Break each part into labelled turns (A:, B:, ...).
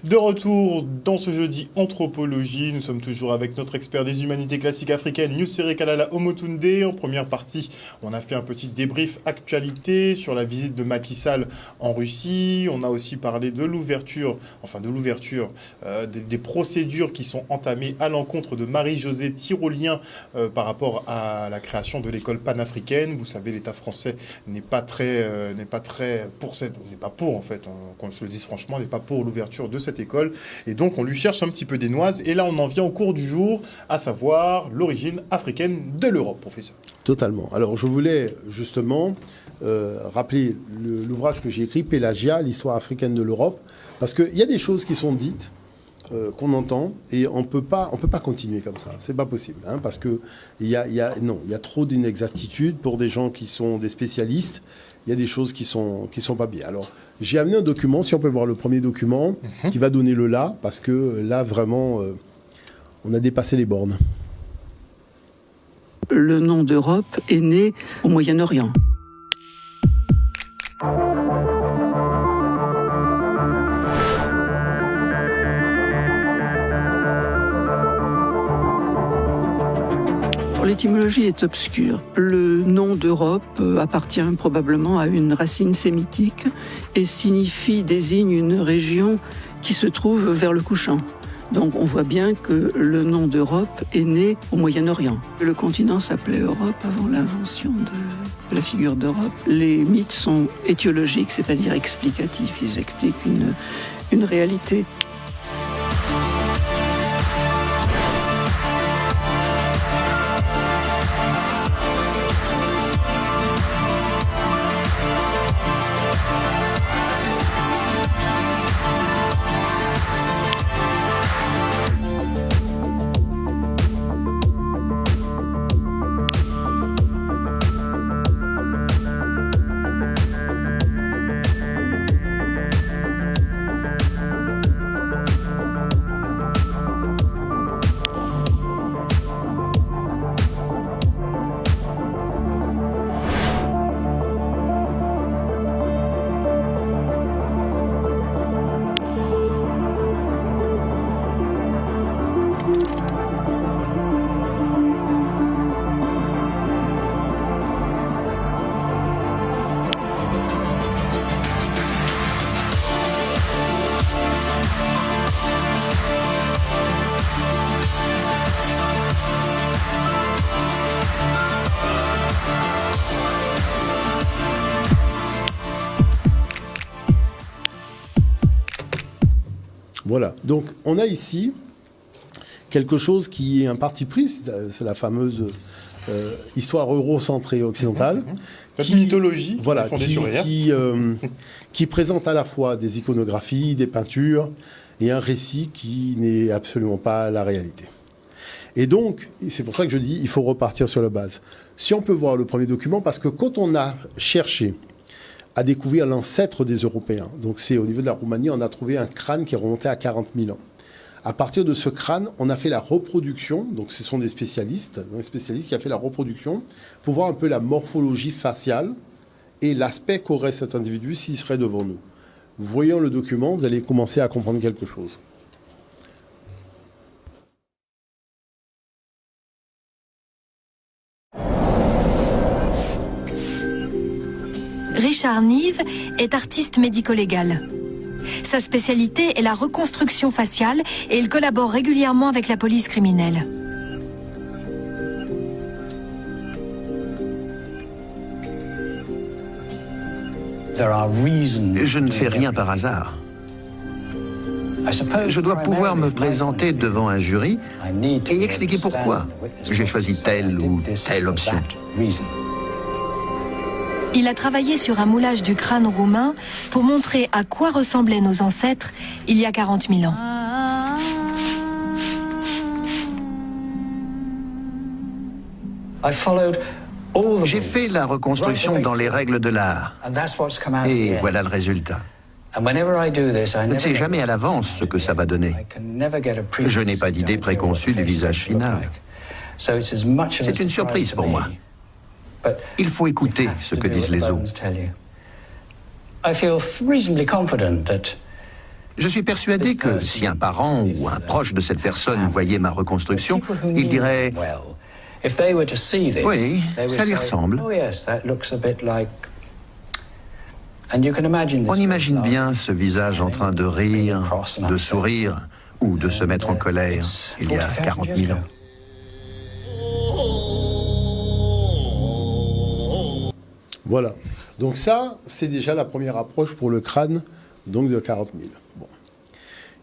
A: De retour dans ce jeudi anthropologie, nous sommes toujours avec notre expert des humanités classiques africaines, Nusere Kalala Omotunde. En première partie, on a fait un petit débrief actualité sur la visite de Macky Sall en Russie. On a aussi parlé de l'ouverture, des procédures qui sont entamées à l'encontre de Marie-Josée Tyrolien par rapport à la création de l'école panafricaine. Vous savez, l'État français n'est pas pour en fait, qu'on se le dise franchement, n'est pas pour l'ouverture de cette école, et donc on lui cherche un petit peu des noises, et là on en vient au cours du jour, à savoir l'origine africaine de l'Europe, professeur.
B: Totalement. Alors je voulais justement rappeler l'ouvrage que j'ai écrit, Pélagia, l'histoire africaine de l'Europe, parce qu'il y a des choses qui sont dites, qu'on entend, et on peut pas continuer comme ça, c'est pas possible, hein, parce que il y a trop d'inexactitudes pour des gens qui sont des spécialistes. Il y a des choses qui sont pas bien. Alors, j'ai amené un document, si on peut voir le premier document, qui va donner le là, parce que là, vraiment, on a dépassé les bornes.
C: Le nom d'Europe est né au Moyen-Orient. L'étymologie est obscure. Le nom d'Europe appartient probablement à une racine sémitique et désigne une région qui se trouve vers le couchant. Donc on voit bien que le nom d'Europe est né au Moyen-Orient. Le continent s'appelait Europe avant l'invention de la figure d'Europe. Les mythes sont étiologiques, c'est-à-dire explicatifs. Ils expliquent une réalité.
B: Voilà, donc on a ici quelque chose qui est un parti pris, c'est la fameuse histoire eurocentrée occidentale.
A: Cette mythologie,
B: voilà,
A: fondée sur rien.
B: qui présente à la fois des iconographies, des peintures, et un récit qui n'est absolument pas la réalité. Et donc, c'est pour ça que je dis, il faut repartir sur la base. Si on peut voir le premier document, parce que quand on a cherché à découvrir l'ancêtre des Européens. Donc c'est au niveau de la Roumanie, on a trouvé un crâne qui est remonté à 40 000 ans. À partir de ce crâne, on a fait la reproduction, donc ce sont des spécialistes qui ont fait la reproduction pour voir un peu la morphologie faciale et l'aspect qu'aurait cet individu s'il serait devant nous. Voyant le document, vous allez commencer à comprendre quelque chose.
D: Richard Nive est artiste médico-légal. Sa spécialité est la reconstruction faciale et il collabore régulièrement avec la police criminelle.
E: Je ne fais rien par hasard. Je dois pouvoir me présenter devant un jury et expliquer pourquoi j'ai choisi telle ou telle option.
D: Il a travaillé sur un moulage du crâne roumain pour montrer à quoi ressemblaient nos ancêtres il y a 40 000 ans.
E: J'ai fait la reconstruction dans les règles de l'art. Et voilà le résultat. Je ne sais jamais à l'avance ce que ça va donner. Je n'ai pas d'idée préconçue du visage final. C'est une surprise pour moi. Il faut écouter ce que disent les autres. Je suis persuadé que si un parent ou un proche de cette personne voyait ma reconstruction, il dirait « Oui, ça lui ressemble ». On imagine bien ce visage en train de rire, de sourire ou de se mettre en colère il y a 40 000 ans.
B: Voilà. Donc ça, c'est déjà la première approche pour le crâne donc de 40 000. Bon.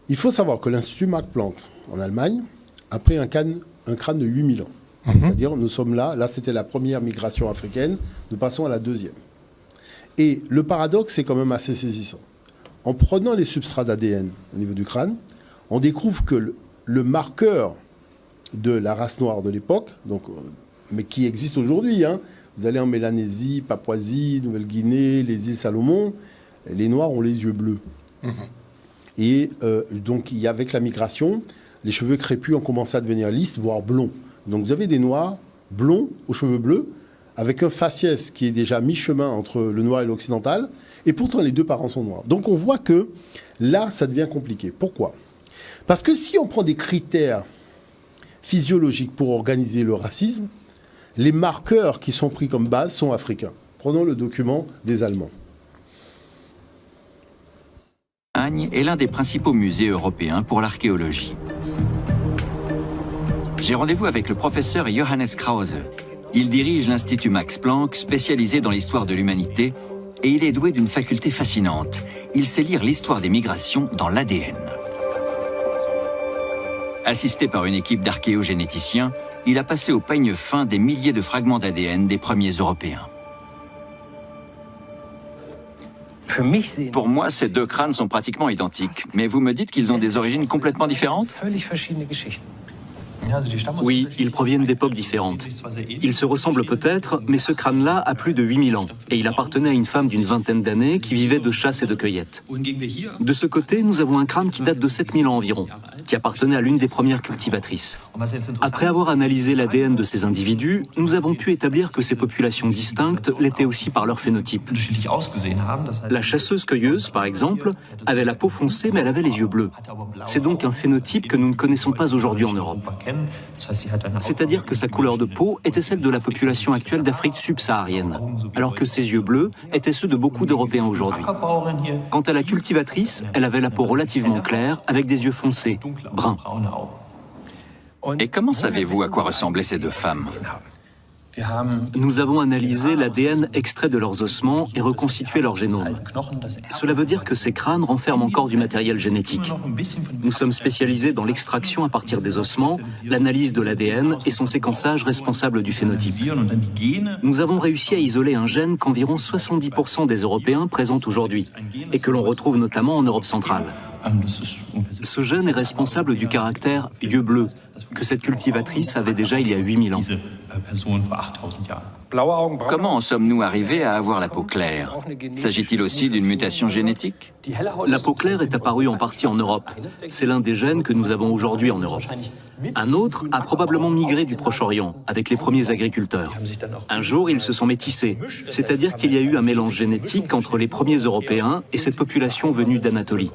B: Il faut savoir que l'Institut Max Planck en Allemagne a pris un crâne de 8 000 ans. C'est-à-dire, nous sommes là c'était la première migration africaine, nous passons à la deuxième. Et le paradoxe, c'est quand même assez saisissant. En prenant les substrats d'ADN au niveau du crâne, on découvre que le marqueur de la race noire de l'époque, donc, mais qui existe aujourd'hui, hein, vous allez en Mélanésie, Papouasie, Nouvelle-Guinée, les îles Salomon, les Noirs ont les yeux bleus. Et donc, avec la migration, les cheveux crépus ont commencé à devenir lisses, voire blonds. Donc, vous avez des Noirs blonds aux cheveux bleus, avec un faciès qui est déjà mi-chemin entre le noir et l'occidental, et pourtant les deux parents sont noirs. Donc, on voit que là, ça devient compliqué. Pourquoi ? Parce que si on prend des critères physiologiques pour organiser le racisme, les marqueurs qui sont pris comme base sont africains. Prenons le document des Allemands.
F: Agne est l'un des principaux musées européens pour l'archéologie. J'ai rendez-vous avec le professeur Johannes Krause. Il dirige l'Institut Max Planck, spécialisé dans l'histoire de l'humanité, et il est doué d'une faculté fascinante. Il sait lire l'histoire des migrations dans l'ADN. Assisté par une équipe d'archéogénéticiens, il a passé au peigne fin des milliers de fragments d'ADN des premiers Européens. Pour moi, ces deux crânes sont pratiquement identiques, mais vous me dites qu'ils ont des origines complètement différentes ?
G: Oui, ils proviennent d'époques différentes. Ils se ressemblent peut-être, mais ce crâne-là a plus de 8000 ans, et il appartenait à une femme d'une vingtaine d'années qui vivait de chasse et de cueillette. De ce côté, nous avons un crâne qui date de 7000 ans environ, qui appartenait à l'une des premières cultivatrices. Après avoir analysé l'ADN de ces individus, nous avons pu établir que ces populations distinctes l'étaient aussi par leur phénotype. La chasseuse-cueilleuse, par exemple, avait la peau foncée, mais elle avait les yeux bleus. C'est donc un phénotype que nous ne connaissons pas aujourd'hui en Europe. C'est-à-dire que sa couleur de peau était celle de la population actuelle d'Afrique subsaharienne, alors que ses yeux bleus étaient ceux de beaucoup d'Européens aujourd'hui. Quant à la cultivatrice, elle avait la peau relativement claire, avec des yeux foncés, bruns.
F: Et comment savez-vous à quoi ressemblaient ces deux femmes ?
G: Nous avons analysé l'ADN extrait de leurs ossements et reconstitué leur génome. Cela veut dire que ces crânes renferment encore du matériel génétique. Nous sommes spécialisés dans l'extraction à partir des ossements, l'analyse de l'ADN et son séquençage responsable du phénotype. Nous avons réussi à isoler un gène qu'environ 70% des Européens présentent aujourd'hui et que l'on retrouve notamment en Europe centrale. Ce gène est responsable du caractère « yeux bleus » que cette cultivatrice avait déjà il y a 8000 ans.
F: Comment en sommes-nous arrivés à avoir la peau claire ? S'agit-il aussi d'une mutation génétique ?
G: La peau claire est apparue en partie en Europe. C'est l'un des gènes que nous avons aujourd'hui en Europe. Un autre a probablement migré du Proche-Orient avec les premiers agriculteurs. Un jour, ils se sont métissés, c'est-à-dire qu'il y a eu un mélange génétique entre les premiers Européens et cette population venue d'Anatolie.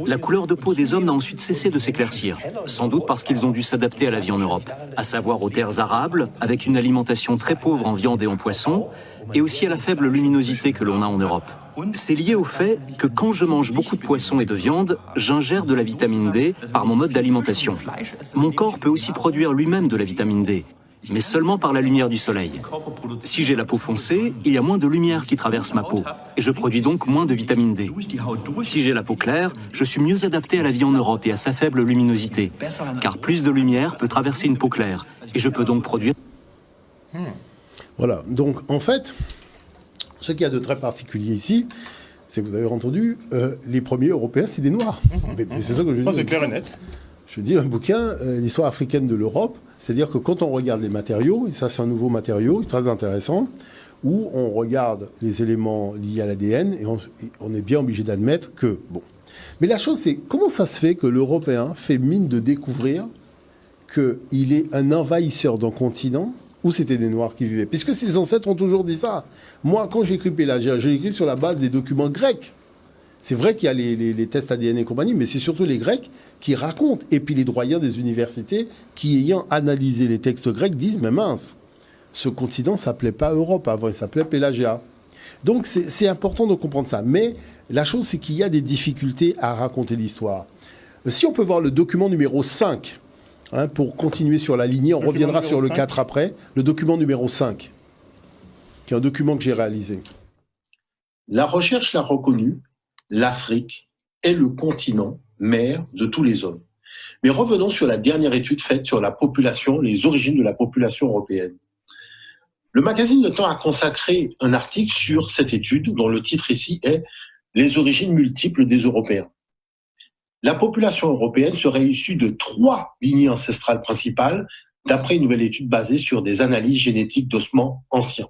G: La couleur de peau des hommes n'a ensuite cessé de s'éclaircir, sans doute parce qu'ils ont dû s'adapter à la vie en Europe, à savoir aux terres arables, avec une alimentation très pauvre en viande et en poisson, et aussi à la faible luminosité que l'on a en Europe. C'est lié au fait que quand je mange beaucoup de poissons et de viande, j'ingère de la vitamine D par mon mode d'alimentation. Mon corps peut aussi produire lui-même de la vitamine D, mais seulement par la lumière du soleil. Si j'ai la peau foncée, il y a moins de lumière qui traverse ma peau, et je produis donc moins de vitamine D. Si j'ai la peau claire, je suis mieux adapté à la vie en Europe et à sa faible luminosité, car plus de lumière peut traverser une peau claire, et je peux donc produire...
B: Voilà, donc en fait, ce qu'il y a de très particulier ici, c'est que vous avez entendu, les premiers Européens, c'est des Noirs. Mais c'est ça que je dis.
A: C'est clair et net.
B: Je dis un bouquin, l'histoire africaine de l'Europe, c'est-à-dire que quand on regarde les matériaux, et ça c'est un nouveau matériau, très intéressant, où on regarde les éléments liés à l'ADN, et on est bien obligé d'admettre que, bon. Mais la chose c'est, comment ça se fait que l'Européen fait mine de découvrir qu'il est un envahisseur d'un continent où c'était des Noirs qui vivaient. Puisque ses ancêtres ont toujours dit ça. Moi, quand j'écris Pélagia, je l'écris sur la base des documents grecs. C'est vrai qu'il y a les tests ADN et compagnie, mais c'est surtout les Grecs qui racontent. Et puis les doyens des universités qui, ayant analysé les textes grecs, disent « Mais mince, ce continent ne s'appelait pas Europe avant, il s'appelait Pélagia ». Donc c'est important de comprendre ça. Mais la chose, c'est qu'il y a des difficultés à raconter l'histoire. Si on peut voir le document numéro 5, hein, pour continuer sur la lignée, on reviendra sur le 4 après, le document numéro 5, qui est un document que j'ai réalisé.
H: La recherche l'a reconnu, l'Afrique est le continent mère de tous les hommes. Mais revenons sur la dernière étude faite sur la population, les origines de la population européenne. Le magazine Le Temps a consacré un article sur cette étude dont le titre ici est « Les origines multiples des Européens ». La population européenne serait issue de 3 lignées ancestrales principales d'après une nouvelle étude basée sur des analyses génétiques d'ossements anciens.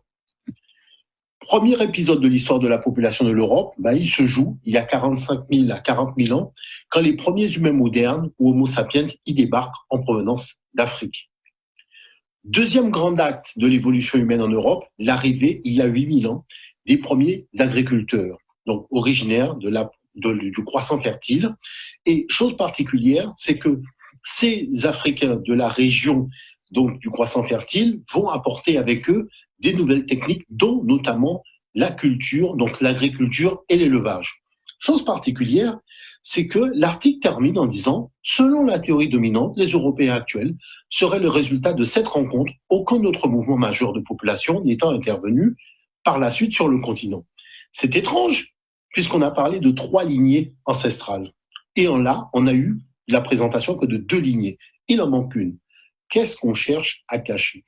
H: Premier épisode de l'histoire de la population de l'Europe, il se joue il y a 45 000 à 40 000 ans, quand les premiers humains modernes, ou Homo sapiens, y débarquent en provenance d'Afrique. Deuxième grand acte de l'évolution humaine en Europe, l'arrivée, il y a 8 000 ans, des premiers agriculteurs, donc originaires du croissant fertile. Et chose particulière, c'est que ces Africains de la région donc, du croissant fertile vont apporter avec eux des nouvelles techniques, dont notamment la culture, donc l'agriculture et l'élevage. Chose particulière, c'est que l'article termine en disant « Selon la théorie dominante, les Européens actuels seraient le résultat de cette rencontre, aucun autre mouvement majeur de population n'étant intervenu par la suite sur le continent. » C'est étrange, puisqu'on a parlé de 3 lignées ancestrales. Et là, on a eu la présentation que de 2 lignées. Il en manque une. Qu'est-ce qu'on cherche à cacher ?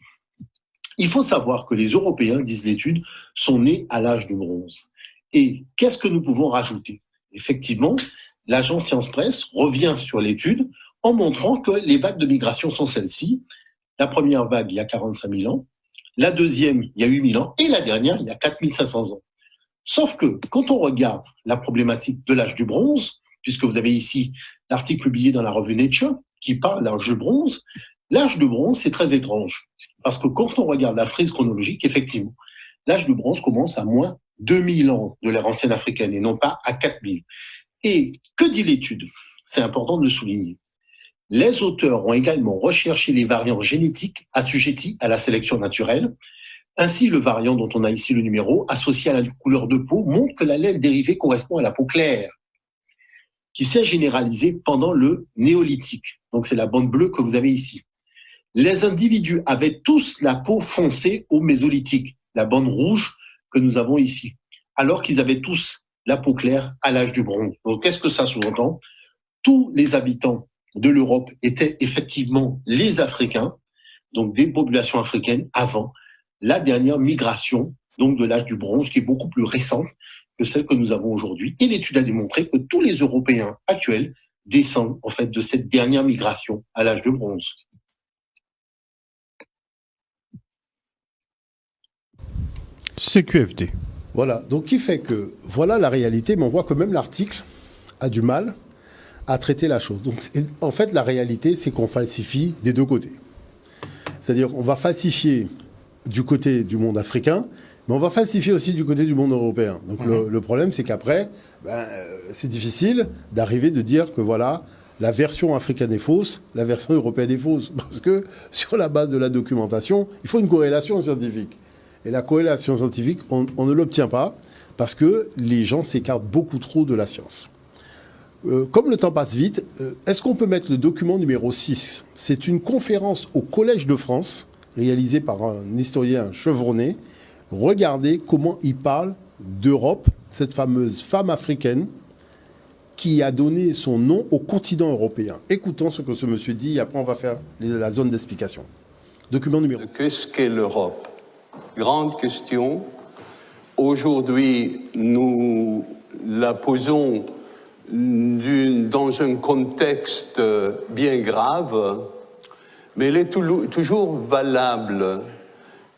H: Il faut savoir que les Européens, disent l'étude, sont nés à l'âge du bronze. Et qu'est-ce que nous pouvons rajouter ? Effectivement, l'agence Science Presse revient sur l'étude en montrant que les vagues de migration sont celles-ci. La première vague, il y a 45 000 ans. La deuxième, il y a 8 000 ans. Et la dernière, il y a 4 500 ans. Sauf que quand on regarde la problématique de l'âge du bronze, puisque vous avez ici l'article publié dans la revue Nature qui parle de l'âge du bronze, l'âge du bronze, c'est très étrange. Parce que quand on regarde la frise chronologique, effectivement, l'âge du bronze commence à moins 2000 ans de l'ère ancienne africaine et non pas à 4000. Et que dit l'étude ? C'est important de le souligner. Les auteurs ont également recherché les variants génétiques assujettis à la sélection naturelle. Ainsi, le variant dont on a ici le numéro, associé à la couleur de peau, montre que l'allèle dérivé correspond à la peau claire, qui s'est généralisée pendant le néolithique. Donc c'est la bande bleue que vous avez ici. Les individus avaient tous la peau foncée au mésolithique, la bande rouge que nous avons ici, alors qu'ils avaient tous la peau claire à l'âge du bronze. Donc qu'est-ce que ça sous-entend ? Tous les habitants de l'Europe étaient effectivement les Africains, donc des populations africaines avant la dernière migration donc de l'âge du bronze, qui est beaucoup plus récente que celle que nous avons aujourd'hui. Et l'étude a démontré que tous les Européens actuels descendent en fait de cette dernière migration à l'âge de bronze.
A: CQFD.
B: Voilà, donc qui fait que, voilà la réalité, mais on voit que même l'article a du mal à traiter la chose. Donc en fait, la réalité, c'est qu'on falsifie des deux côtés. C'est-à-dire qu'on va falsifier du côté du monde africain, mais on va falsifier aussi du côté du monde européen. Donc le problème, c'est qu'après, c'est difficile d'arriver de dire que voilà, la version africaine est fausse, la version européenne est fausse. Parce que sur la base de la documentation, il faut une corrélation scientifique. Et la corrélation scientifique, on ne l'obtient pas parce que les gens s'écartent beaucoup trop de la science. Comme le temps passe vite, est-ce qu'on peut mettre le document numéro 6 ? C'est une conférence au Collège de France, réalisée par un historien chevronné. Regardez comment il parle d'Europe, cette fameuse femme africaine qui a donné son nom au continent européen. Écoutons ce que ce monsieur dit et après on va faire la zone d'explication. Document numéro 6.
I: Qu'est-ce qu'est l'Europe ? Grande question. Aujourd'hui, nous la posons dans un contexte bien grave, mais elle est toujours valable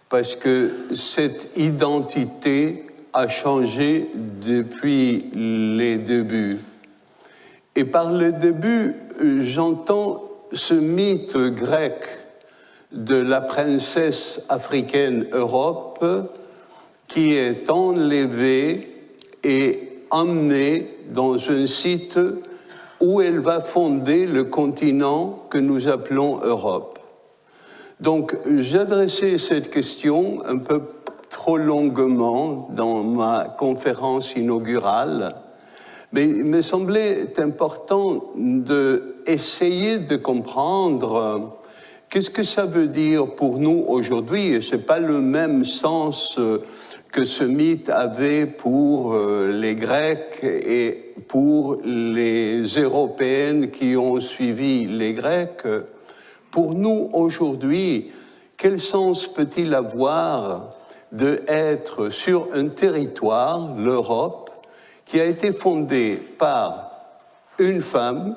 I: parce que cette identité a changé depuis les débuts. Et par les débuts, j'entends ce mythe grec de la princesse africaine Europe qui est enlevée et emmenée dans un site où elle va fonder le continent que nous appelons Europe. Donc, j'adressais cette question un peu trop longuement dans ma conférence inaugurale, mais il me semblait important d'essayer de comprendre qu'est-ce que ça veut dire pour nous aujourd'hui. Et ce n'est pas le même sens que ce mythe avait pour les Grecs et pour les Européennes qui ont suivi les Grecs. Pour nous aujourd'hui, quel sens peut-il avoir d'être sur un territoire, l'Europe, qui a été fondé par une femme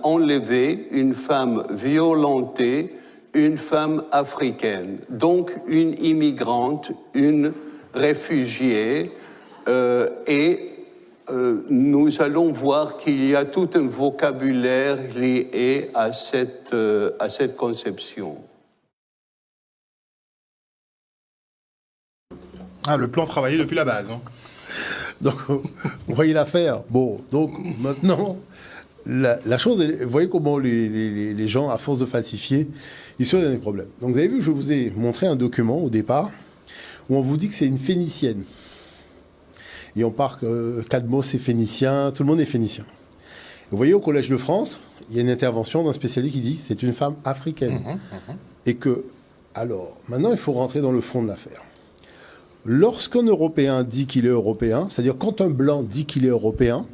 I: enlevée, une femme violentée, une femme africaine, donc une immigrante, une réfugiée, nous allons voir qu'il y a tout un vocabulaire lié à cette conception.
A: Ah, le plan travaillé depuis la base. Hein.
B: Donc, vous voyez l'affaire. Bon, donc maintenant, la chose, vous voyez comment les gens, à force de falsifier, ils sont dans des problèmes. Donc, vous avez vu, je vous ai montré un document au départ où on vous dit que c'est une phénicienne. Et on part que Cadmos est phénicien, tout le monde est phénicien. Vous voyez, au Collège de France, il y a une intervention d'un spécialiste qui dit que c'est une femme africaine. Et que, alors, maintenant, il faut rentrer dans le fond de l'affaire. Lorsqu'un Européen dit qu'il est européen, c'est-à-dire quand un Blanc dit qu'il est européen,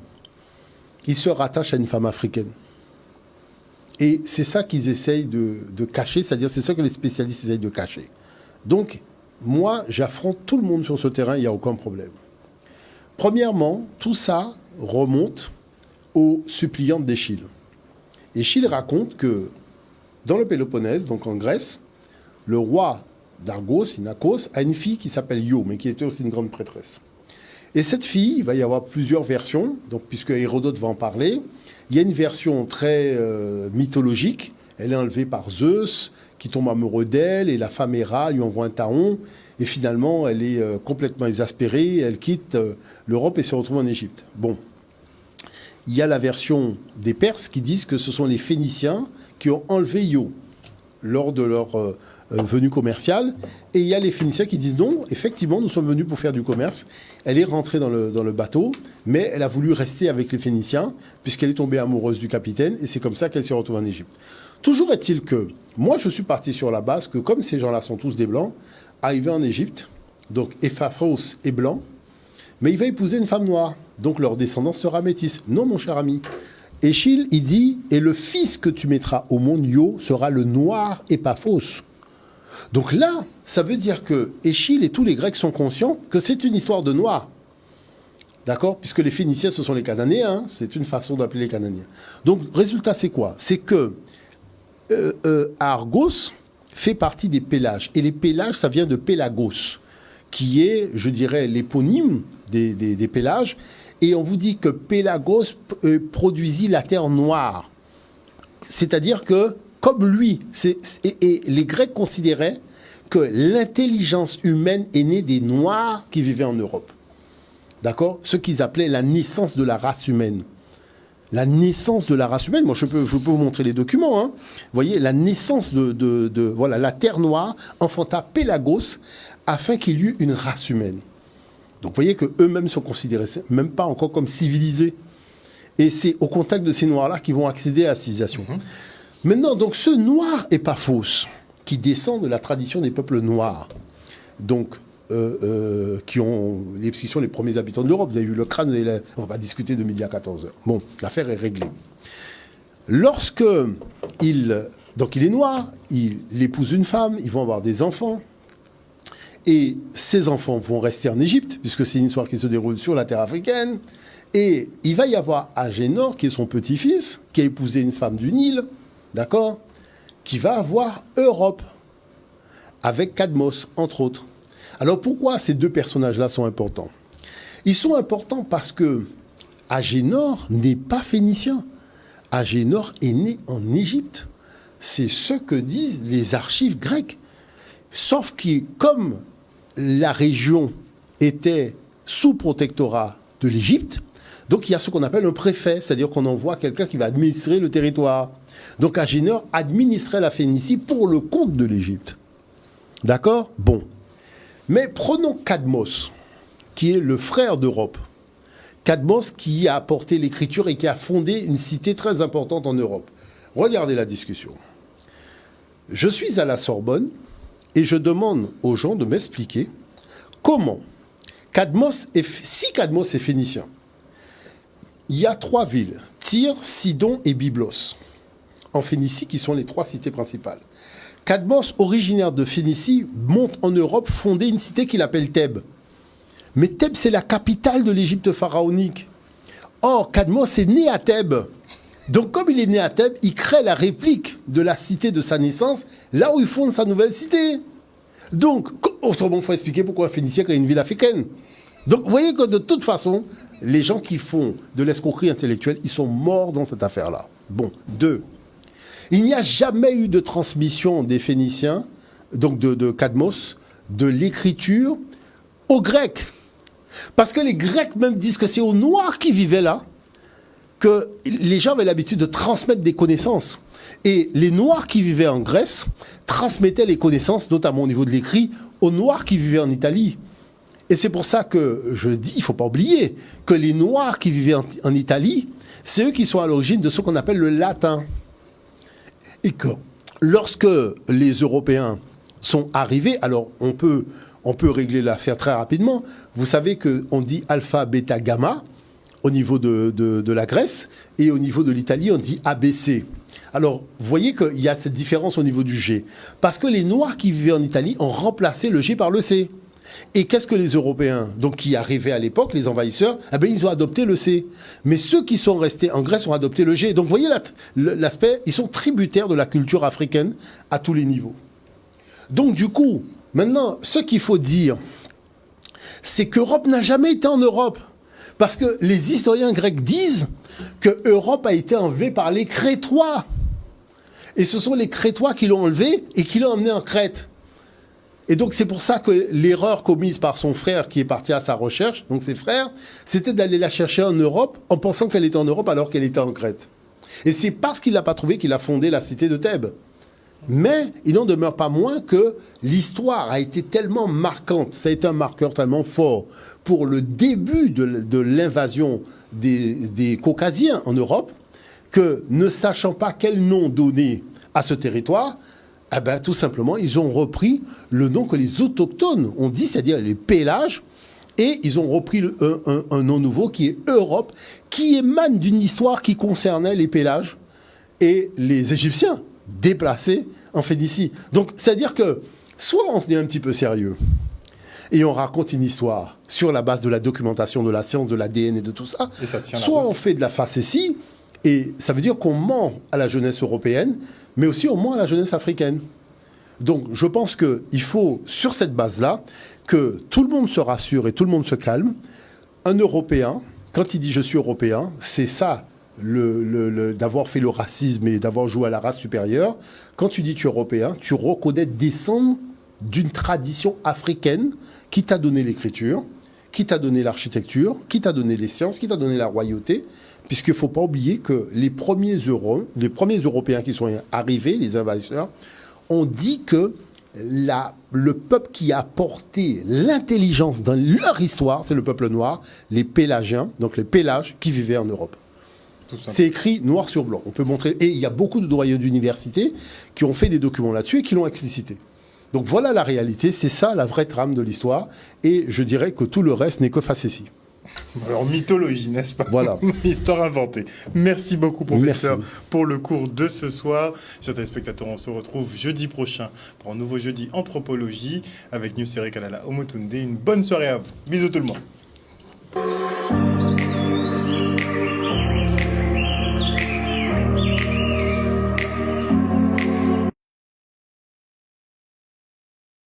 B: il se rattache à une femme africaine. Et c'est ça qu'ils essayent de cacher, c'est-à-dire c'est ça que les spécialistes essayent de cacher. Donc, moi, j'affronte tout le monde sur ce terrain, il n'y a aucun problème. Premièrement, tout ça remonte aux suppliantes d'Échille. Échille raconte que dans le Péloponnèse, donc en Grèce, le roi d'Argos, Inachos, a une fille qui s'appelle Io, mais qui était aussi une grande prêtresse. Et cette fille, il va y avoir plusieurs versions, donc puisque Hérodote va en parler. Il y a une version très mythologique. Elle est enlevée par Zeus, qui tombe amoureux d'elle, et la femme Héra lui envoie un taon, et finalement, elle est complètement exaspérée, elle quitte l'Europe et se retrouve en Égypte. Bon. Il y a la version des Perses qui disent que ce sont les Phéniciens qui ont enlevé Io lors de leur venue commerciale. Et il y a les Phéniciens qui disent non, effectivement, nous sommes venus pour faire du commerce. Elle est rentrée dans le bateau, mais elle a voulu rester avec les Phéniciens, puisqu'elle est tombée amoureuse du capitaine, et c'est comme ça qu'elle s'est retrouvée en Égypte. Toujours est-il que, moi je suis parti sur la base que comme ces gens-là sont tous des Blancs, arrivé en Égypte, donc Epaphros est blanc, mais il va épouser une femme noire, donc leur descendance sera métisse. Non, mon cher ami. Échille, il dit, et le fils que tu mettras au monde Io sera le noir Epaphos. Donc là, ça veut dire que Échille et tous les Grecs sont conscients que c'est une histoire de noirs. D'accord ? Puisque les Phéniciens, ce sont les Cananéens, hein, c'est une façon d'appeler les Cananéens. Donc, résultat, c'est quoi ? C'est que Argos fait partie des Pélages. Et les Pélages, ça vient de Pélagos, qui est, je dirais, l'éponyme des Pélages. Et on vous dit que Pélagos produisit la terre noire. C'est-à-dire que, comme lui, et les Grecs considéraient que l'intelligence humaine est née des Noirs qui vivaient en Europe. D'accord ? Ce qu'ils appelaient la naissance de la race humaine. La naissance de la race humaine, moi je peux vous montrer les documents. Hein. Vous voyez, la naissance voilà, la terre noire enfanta Pélagos afin qu'il y eût une race humaine. Donc vous voyez qu'eux-mêmes sont considérés même pas encore comme civilisés. Et c'est au contact de ces noirs-là qu'ils vont accéder à la civilisation. Maintenant, donc ce noir Epaphos, qui descend de la tradition des peuples noirs, donc qui sont les premiers habitants d'Europe. Vous avez vu le crâne, on va discuter de midi à 14h. Bon, l'affaire est réglée. Lorsque donc il est noir, il épouse une femme, ils vont avoir des enfants, et ces enfants vont rester en Égypte, puisque c'est une histoire qui se déroule sur la terre africaine, et il va y avoir Agénor, qui est son petit-fils, qui a épousé une femme du Nil, d'accord, qui va avoir Europe, avec Cadmos, entre autres. Alors pourquoi ces deux personnages-là sont importants ? Ils sont importants parce que Agénor n'est pas phénicien. Agénor est né en Égypte. C'est ce que disent les archives grecques. Sauf que comme la région était sous protectorat de l'Égypte. Donc il y a ce qu'on appelle un préfet, c'est-à-dire qu'on envoie quelqu'un qui va administrer le territoire. Donc Agénor administrait la Phénicie pour le compte de l'Égypte. D'accord? Bon. Mais prenons Cadmos, qui est le frère d'Europe. Cadmos qui a apporté l'écriture et qui a fondé une cité très importante en Europe. Regardez la discussion. Je suis à la Sorbonne et je demande aux gens de m'expliquer comment si Cadmos est phénicien, il y a 3 villes, Tyr, Sidon et Byblos, en Phénicie, qui sont les 3 cités principales. Cadmos, originaire de Phénicie, monte en Europe fonder une cité qu'il appelle Thèbes. Mais Thèbes, c'est la capitale de l'Égypte pharaonique. Or, Cadmos est né à Thèbes. Donc, comme il est né à Thèbes, il crée la réplique de la cité de sa naissance, là où il fonde sa nouvelle cité. Donc, autrement, il faut expliquer pourquoi un Phénicien crée une ville africaine. Donc, vous voyez que de toute façon, les gens qui font de l'escroquerie intellectuelle, ils sont morts dans cette affaire-là. Bon, 2. Il n'y a jamais eu de transmission des Phéniciens, donc de Cadmos, de l'écriture aux Grecs. Parce que les Grecs même disent que c'est aux Noirs qui vivaient là que les gens avaient l'habitude de transmettre des connaissances. Et les Noirs qui vivaient en Grèce transmettaient les connaissances, notamment au niveau de l'écrit, aux Noirs qui vivaient en Italie. Et c'est pour ça que je dis, il ne faut pas oublier que les Noirs qui vivaient en Italie, c'est eux qui sont à l'origine de ce qu'on appelle le latin. Et que lorsque les Européens sont arrivés, alors on peut régler l'affaire très rapidement. Vous savez qu'on dit alpha, bêta, gamma au niveau de la Grèce, et au niveau de l'Italie, on dit ABC. Alors, vous voyez qu'il y a cette différence au niveau du G. Parce que les Noirs qui vivaient en Italie ont remplacé le G par le C. Et qu'est-ce que les Européens, donc qui arrivaient à l'époque, les envahisseurs, eh bien, ils ont adopté le C. Mais ceux qui sont restés en Grèce ont adopté le G. Donc, vous voyez l'aspect, ils sont tributaires de la culture africaine à tous les niveaux. Donc, du coup, maintenant, ce qu'il faut dire, c'est qu'Europe n'a jamais été en Europe. Parce que les historiens grecs disent que Europe a été enlevée par les Crétois. Et ce sont les Crétois qui l'ont enlevée et qui l'ont emmenée en Crète. Et donc c'est pour ça que l'erreur commise par son frère qui est parti à sa recherche, donc ses frères, c'était d'aller la chercher en Europe en pensant qu'elle était en Europe alors qu'elle était en Crète. Et c'est parce qu'il ne l'a pas trouvé qu'il a fondé la cité de Thèbes. Mais il n'en demeure pas moins que l'histoire a été tellement marquante, ça a été un marqueur tellement fort pour le début de l'invasion des Caucasiens en Europe, que ne sachant pas quel nom donner à ce territoire, eh ben, tout simplement, ils ont repris le nom que les autochtones ont dit, c'est-à-dire les Pélages, et ils ont repris un nom nouveau qui est Europe, qui émane d'une histoire qui concernait les Pélages et les Égyptiens déplacés en Phénicie. Donc, c'est-à-dire que soit on se dit un petit peu sérieux et on raconte une histoire sur la base de la documentation, de la science, de l'ADN et de tout ça, soit on fait de la facétie, et ça veut dire qu'on ment à la jeunesse européenne, mais aussi on ment à la jeunesse africaine. Donc, je pense qu'il faut, sur cette base-là, que tout le monde se rassure et tout le monde se calme. Un Européen, quand il dit « je suis européen », c'est ça, d'avoir fait le racisme et d'avoir joué à la race supérieure. Quand tu dis tu es européen, tu reconnais descendre d'une tradition africaine qui t'a donné l'écriture, qui t'a donné l'architecture, qui t'a donné les sciences, qui t'a donné la royauté, puisqu'il ne faut pas oublier que les premiers Européens qui sont arrivés, les envahisseurs, ont dit que le peuple qui a porté l'intelligence dans leur histoire, c'est le peuple noir, les Pélagiens, donc les Pélages qui vivaient en Europe. C'est écrit noir sur blanc. On peut montrer. Et il y a beaucoup de doyens d'université qui ont fait des documents là-dessus et qui l'ont explicité. Donc voilà la réalité, c'est ça la vraie trame de l'histoire. Et je dirais que tout le reste n'est que facétie.
A: Alors, mythologie, n'est-ce pas?
B: Voilà.
A: Histoire inventée. Merci beaucoup, professeur, pour le cours de ce soir. Chers téléspectateurs, on se retrouve jeudi prochain pour un nouveau jeudi anthropologie avec New Série Kalala Omotunde. Une bonne soirée à vous. Bisous tout le monde.